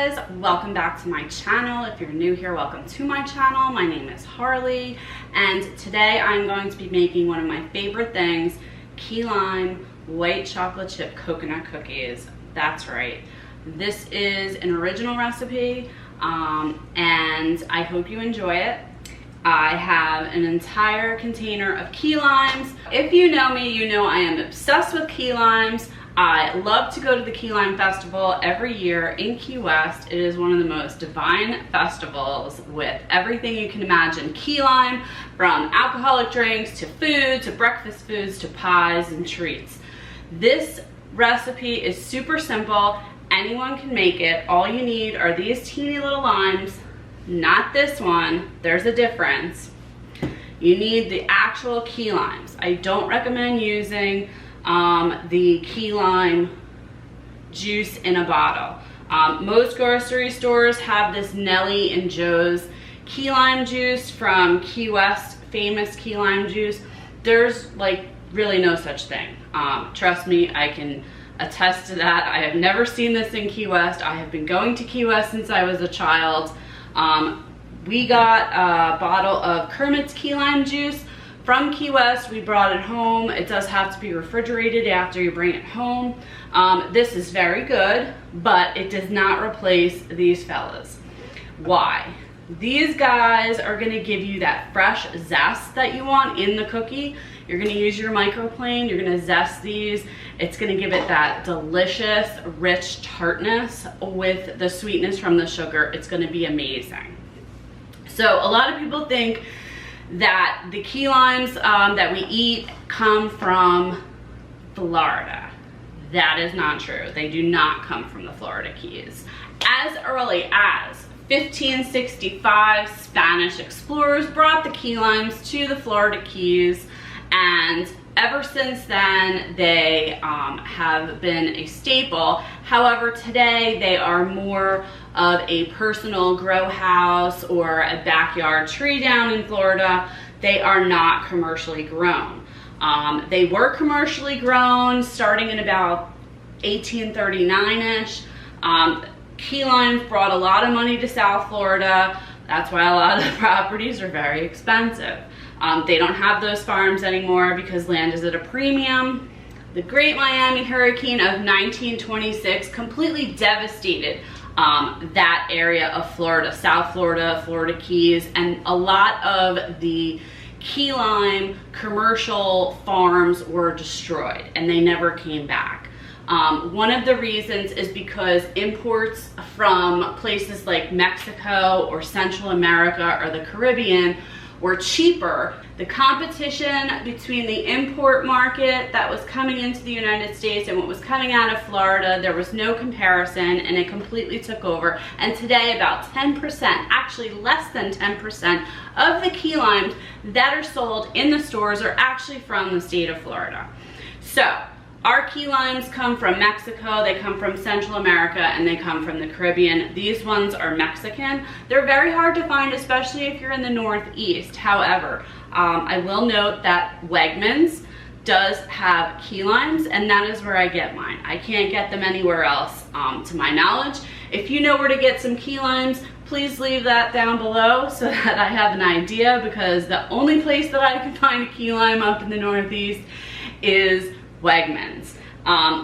guys, welcome back to my channel. If you're new here, welcome to my channel. My name is Harley, and today I'm going to be making one of my favorite things, key lime white chocolate chip coconut cookies. That's right, this is an original recipe, and I hope you enjoy it. I have an entire container of key limes. If you know me, you know I am obsessed with key limes. I love to go to the Key Lime Festival every year in Key West. It is one of the most divine festivals with everything you can imagine. Key lime, from alcoholic drinks to food, to breakfast foods, to pies and treats. This recipe is super simple. Anyone can make it. All you need are these teeny little limes, not this one. There's a difference. You need the actual key limes. I don't recommend using the key lime juice in a bottle. Most grocery stores have this Nellie and Joe's key lime juice from Key West, famous key lime juice. There's like really no such thing. Trust me, I can attest to that. I have never seen this in Key West. I have been going to Key West since I was a child. We got a bottle of Kermit's key lime juice from Key West. We brought it home. It does have to be refrigerated after you bring it home. This is very good, but it does not replace these fellas. Why? These guys are gonna give you that fresh zest that you want in the cookie. You're gonna use your microplane, you're gonna zest these. It's gonna give it that delicious, rich tartness with the sweetness from the sugar. It's gonna be amazing. So a lot of people think that the key limes that we eat come from Florida. That is not true. They do not come from the Florida Keys. As early as 1565, Spanish explorers brought the key limes to the Florida Keys, and ever since then they have been a staple. However, today they are more of a personal grow house or a backyard tree down in Florida. They are not commercially grown. They were commercially grown starting in about 1839-ish. Key limes brought a lot of money to South Florida. That's why a lot of the properties are very expensive. They don't have those farms anymore because land is at a premium. The Great Miami Hurricane of 1926 completely devastated that area of Florida, South Florida, Florida Keys, and a lot of the key lime commercial farms were destroyed and they never came back. One of the reasons is because imports from places like Mexico or Central America or the Caribbean were cheaper. The competition between the import market that was coming into the United States and what was coming out of Florida, there was no comparison, and it completely took over. And today about 10%, actually less than 10% of the key limes that are sold in the stores are actually from the state of Florida. So our key limes come from Mexico, they come from Central America, and they come from the Caribbean. These ones are Mexican. They're very hard to find, especially if you're in the Northeast. However, I will note that Wegmans does have key limes, and that is where I get mine. I can't get them anywhere else, to my knowledge. If you know where to get some key limes, please leave that down below so that I have an idea, because the only place that I can find a key lime up in the Northeast is Wegmans.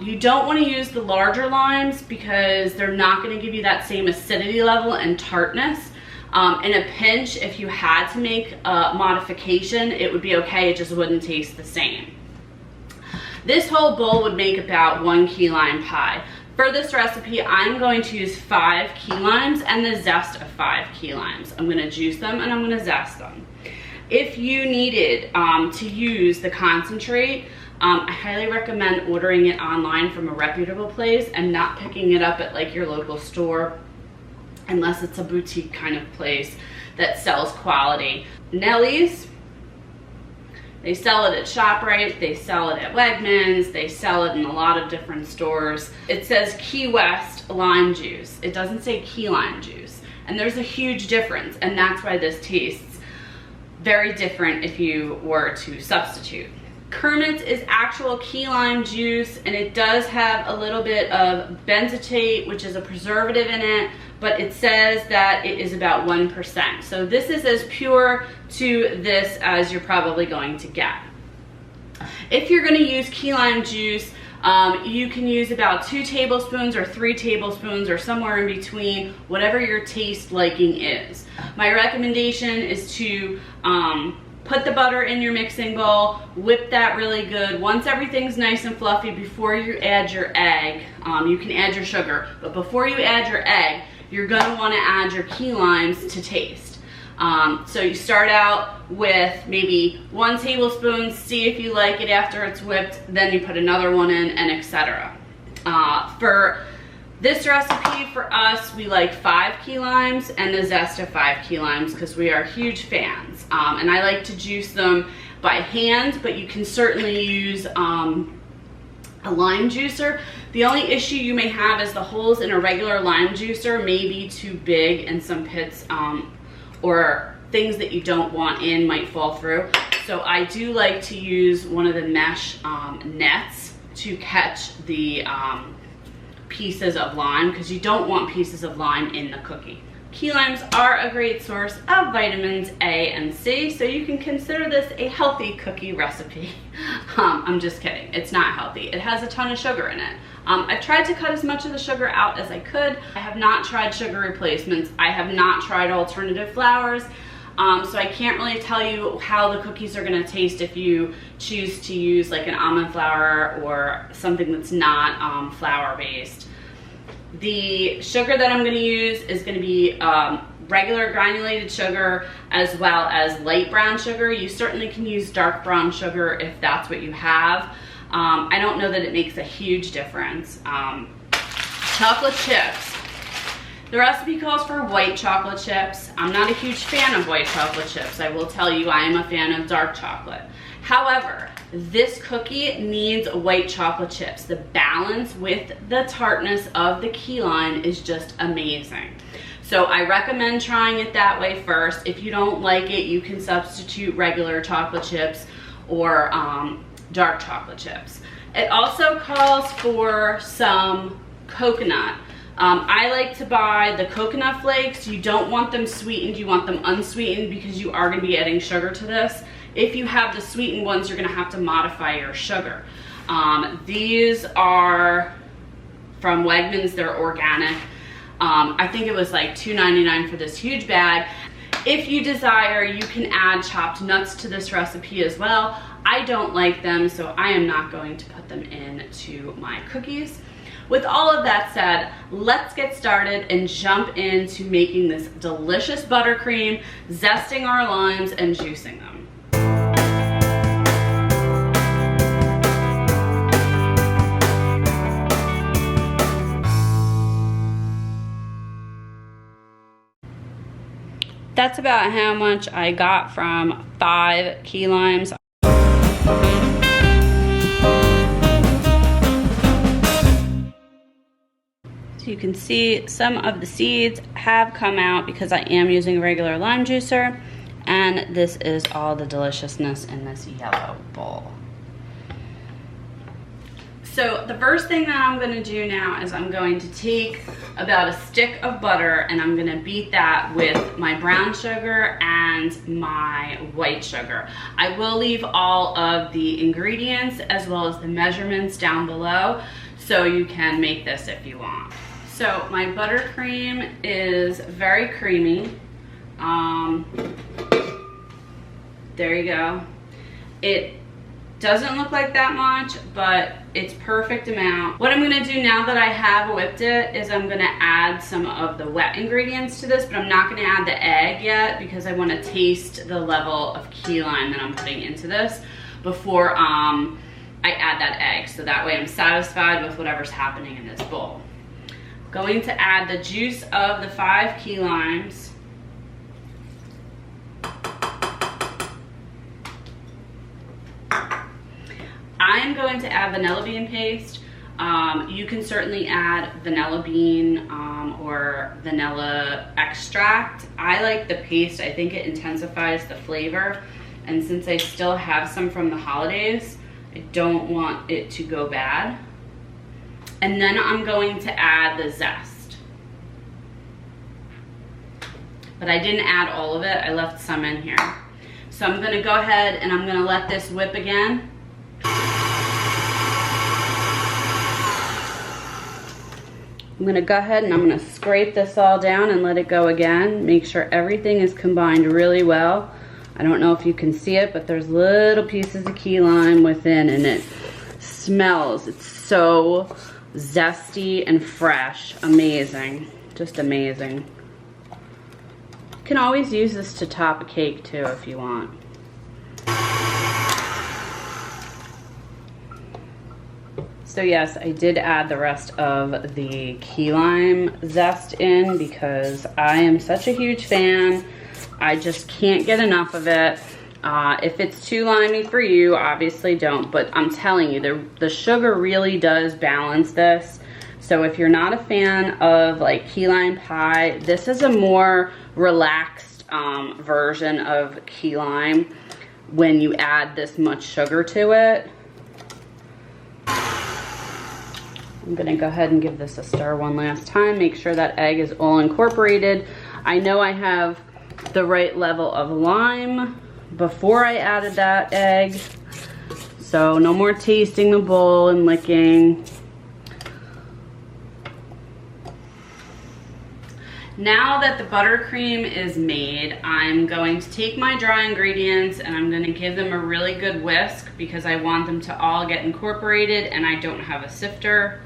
You don't want to use the larger limes because they're not going to give you that same acidity level and tartness. In a pinch, if you had to make a modification, it would be okay, it just wouldn't taste the same. This whole bowl would make about 1 key lime pie. For this recipe, I'm going to use 5 key limes and the zest of 5 key limes. I'm going to juice them and I'm going to zest them. If you needed to use the concentrate, I highly recommend ordering it online from a reputable place and not picking it up at like your local store, unless it's a boutique kind of place that sells quality. Nellie's, they sell it at ShopRite, they sell it at Wegmans, they sell it in a lot of different stores. It says Key West lime juice. It doesn't say key lime juice. And there's a huge difference, and that's why this tastes very different if you were to substitute. Kermit's is actual key lime juice, and it does have a little bit of benzoate, which is a preservative in it, but it says that it is about 1%. So this is as pure to this as you're probably going to get. If you're going to use key lime juice, you can use about 2 tablespoons or 3 tablespoons or somewhere in between, whatever your taste liking is. My recommendation is to put the butter in your mixing bowl, whip that really good. Once everything's nice and fluffy, before you add your egg, you can add your sugar, but before you add your egg, you're gonna wanna add your key limes to taste. So you start out with maybe 1 tablespoon, see if you like it after it's whipped, then you put another one in, and etc. For this recipe, for us, we like 5 key limes and a zest of 5 key limes because we are huge fans. And I like to juice them by hand, but you can certainly use a lime juicer. The only issue you may have is the holes in a regular lime juicer may be too big, and some pits or things that you don't want in might fall through. So I do like to use one of the mesh nets to catch the pieces of lime, because you don't want pieces of lime in the cookie. Key limes are a great source of vitamins A and C, so you can consider this a healthy cookie recipe. I'm just kidding, it's not healthy. It has a ton of sugar in it. I've tried to cut as much of the sugar out as I could. I have not tried sugar replacements. I have not tried alternative flours. So I can't really tell you how the cookies are gonna taste if you choose to use like an almond flour or something that's not flour based. The sugar that I'm gonna use is gonna be regular granulated sugar as well as light brown sugar. You certainly can use dark brown sugar if that's what you have. I don't know that it makes a huge difference. Chocolate chips. The recipe calls for white chocolate chips. I'm not a huge fan of white chocolate chips. I will tell you I am a fan of dark chocolate. However, this cookie needs white chocolate chips. The balance with the tartness of the key lime is just amazing. So I recommend trying it that way first. If you don't like it, you can substitute regular chocolate chips or dark chocolate chips. It also calls for some coconut. I like to buy the coconut flakes. You don't want them sweetened, you want them unsweetened because you are going to be adding sugar to this. If you have the sweetened ones, you're going to have to modify your sugar. These are from Wegmans, they're organic. I think it was like $2.99 for this huge bag. If you desire, you can add chopped nuts to this recipe as well. I don't like them, so I am not going to put them into my cookies. With all of that said, let's get started and jump into making this delicious buttercream, zesting our limes, and juicing them. That's about how much I got from 5 key limes. You can see some of the seeds have come out because I am using a regular lime juicer, and this is all the deliciousness in this yellow bowl. So the first thing that I'm going to do now is I'm going to take about a stick of butter and I'm going to beat that with my brown sugar and my white sugar. I will leave all of the ingredients as well as the measurements down below so you can make this if you want. So my buttercream is very creamy. There you go. It doesn't look like that much, but it's perfect amount. What I'm gonna do now that I have whipped it is I'm gonna add some of the wet ingredients to this, but I'm not gonna add the egg yet because I wanna taste the level of key lime that I'm putting into this before I add that egg. So that way I'm satisfied with whatever's happening in this bowl. Going to add the juice of the 5 key limes. I'm going to add vanilla bean paste. You can certainly add vanilla bean or vanilla extract. I like the paste. I think it intensifies the flavor. And since I still have some from the holidays, I don't want it to go bad. And then I'm going to add the zest. but I didn't add all of it. I left some in here. So I'm gonna go ahead and I'm gonna let this whip again. I'm gonna go ahead and I'm gonna scrape this all down and let it go again. Make sure everything is combined really well. I don't know if you can see it, but there's little pieces of key lime within, and it smells. It's so zesty and fresh. Amazing. Just amazing. You can always use this to top a cake too if you want. So yes, I did add the rest of the key lime zest in because I am such a huge fan. I just can't get enough of it. If it's too limey for you, obviously don't, but I'm telling you, the sugar really does balance this. So if you're not a fan of like key lime pie, this is a more relaxed version of key lime when you add this much sugar to it. I'm gonna go ahead and give this a stir one last time. Make sure that egg is all incorporated. I know I have the right level of lime before I added that egg. So no more tasting the bowl and licking. Now that the buttercream is made, I'm going to take my dry ingredients and I'm gonna give them a really good whisk because I want them to all get incorporated and I don't have a sifter.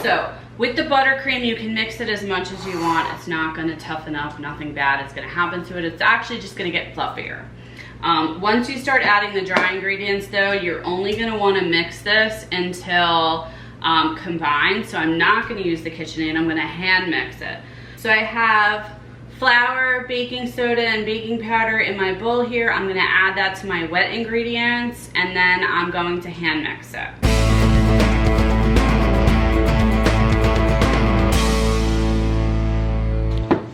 So with the buttercream, you can mix it as much as you want. It's not gonna toughen up, nothing bad is gonna happen to it. It's actually just gonna get fluffier. Once you start adding the dry ingredients though, you're only gonna wanna mix this until combined. So I'm not gonna use the KitchenAid, I'm gonna hand mix it. So I have flour, baking soda, and baking powder in my bowl here. I'm gonna add that to my wet ingredients and then I'm going to hand mix it.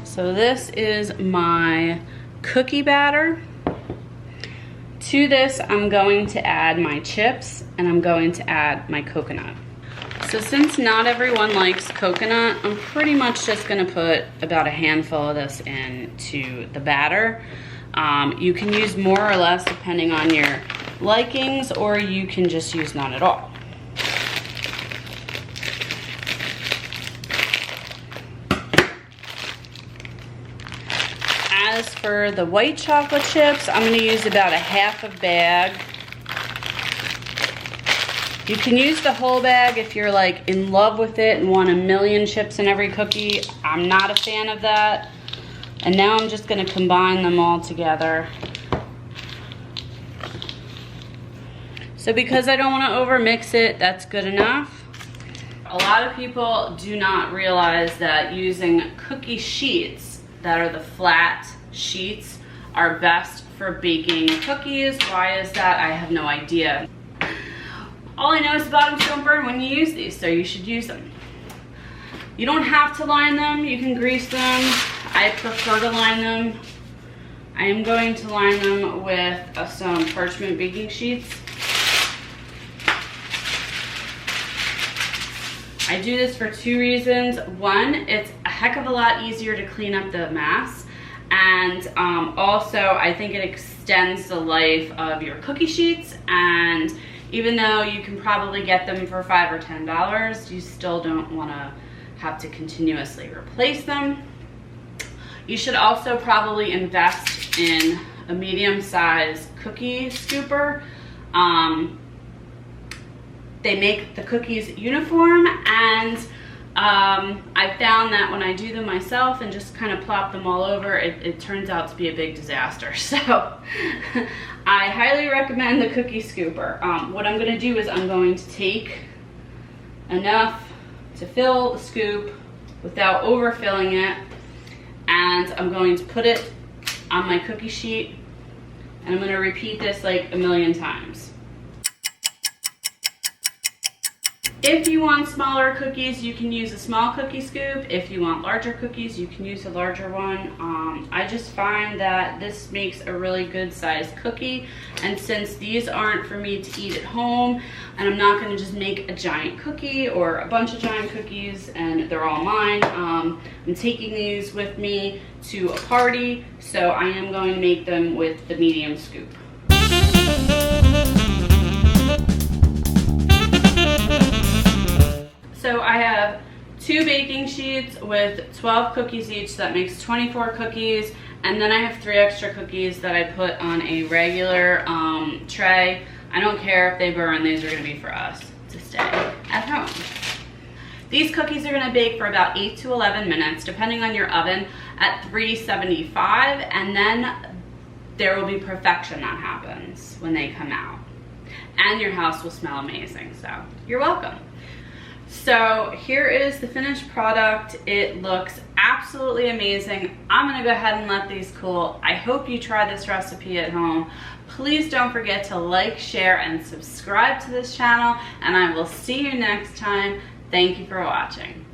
So this is my cookie batter. To this, I'm going to add my chips and I'm going to add my coconut. So since not everyone likes coconut, I'm pretty much just gonna put about a handful of this into the batter. You can use more or less depending on your likings, or you can just use none at all. As for the white chocolate chips, I'm going to use about a half a bag. You can use the whole bag if you're like in love with it and want a million chips in every cookie. I'm not a fan of that. And now I'm just going to combine them all together. So because I don't want to overmix it, that's good enough. A lot of people do not realize that using cookie sheets that are the flat sheets are best for baking cookies. Why is that? I have no idea. All I know is the bottoms don't burn when you use these, so you should use them. You don't have to line them, you can grease them. I prefer to line them. I am going to line them with some parchment baking sheets. I do this for two reasons. One, it's a heck of a lot easier to clean up the mass, and also I think it extends the life of your cookie sheets, and even though you can probably get them for $5 or $10, you still don't want to have to continuously replace them. You should also probably invest in a medium-sized cookie scooper. They make the cookies uniform, and I found that when I do them myself and just kind of plop them all over, it turns out to be a big disaster. So I highly recommend the cookie scooper. What I'm going to do is I'm going to take enough to fill the scoop without overfilling it, and I'm going to put it on my cookie sheet, and I'm going to repeat this like a million times. If you want smaller cookies, you can use a small cookie scoop. If you want larger cookies, you can use a larger one. I just find that this makes a really good sized cookie. And since these aren't for me to eat at home, and I'm not gonna just make a giant cookie or a bunch of giant cookies and they're all mine, I'm taking these with me to a party. So I am going to make them with the medium scoop. So I have 2 baking sheets with 12 cookies each, so that makes 24 cookies. And then I have 3 extra cookies that I put on a regular tray. I don't care if they burn, these are gonna be for us to stay at home. These cookies are gonna bake for about 8 to 11 minutes, depending on your oven, at 375, and then there will be perfection that happens when they come out. And your house will smell amazing, so you're welcome. So here is the finished product. It looks absolutely amazing. I'm gonna go ahead and let these cool. I hope you try this recipe at home. Please don't forget to like, share, and subscribe to this channel, and I will see you next time. Thank you for watching.